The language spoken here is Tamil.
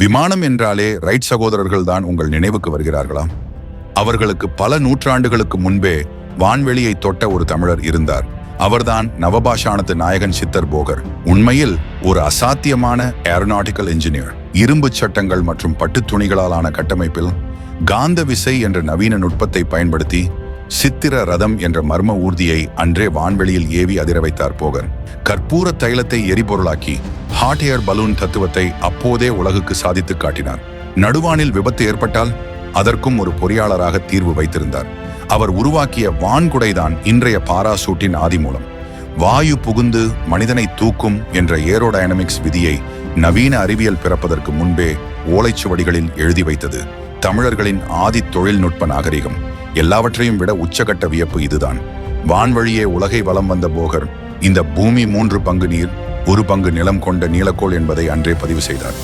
விமானம் என்றாலே ரைட் சகோதரர்கள் தான் உங்கள் நினைவுக்கு வருகிறார்களா? அவர்களுக்கு பல நூற்றாண்டுகளுக்கு முன்பே வான்வெளியை தொட்ட ஒரு தமிழர் இருந்தார். அவர்தான் நவபாஷாணத்து நாயகன் சித்தர் போகர். உண்மையில் ஒரு அசாத்தியமான ஏரோநாட்டிக்கல் இன்ஜினியர். இரும்பு சட்டங்கள் மற்றும் பட்டுத் துணிகளாலான கட்டமைப்பில் காந்த விசை என்ற நவீன நுட்பத்தை பயன்படுத்தி சித்திர ரதம் என்ற மர்ம ஊர்தியை அன்றே வான்வெளியில் ஏவி அதிர வைத்தார் போகர். கற்பூர தைலத்தை எரிபொருளாக்கி ஹாட் ஏர் பலூன் தத்துவத்தை அப்போதே உலகுக்கு சாதித்து காட்டினார். நடுவானில் விபத்து ஏற்பட்டால் அதற்கும் ஒரு பொறியாளராக தீர்வு வைத்திருந்தார். அவர் உருவாக்கிய வான்குடைதான் இன்றைய பாராசூட்டின் ஆதிமூலம். வாயு புகுந்து மனிதனை தூக்கும் என்ற ஏரோடைனமிக்ஸ் விதியை நவீன அறிவியல் பிறப்பதற்கு முன்பே ஓலைச்சுவடிகளில் எழுதி வைத்தது தமிழர்களின் ஆதி தொழில்நுட்ப நாகரிகம். எல்லாவற்றையும் விட உச்சகட்ட வியப்பு இதுதான். வான்வழியே உலகை வலம் வந்த போகர் இந்த பூமி 3 பங்கு நீர் 1 பங்கு நிலம் கொண்ட நீலக்கோள் என்பதை அன்றே பதிவு செய்தார்.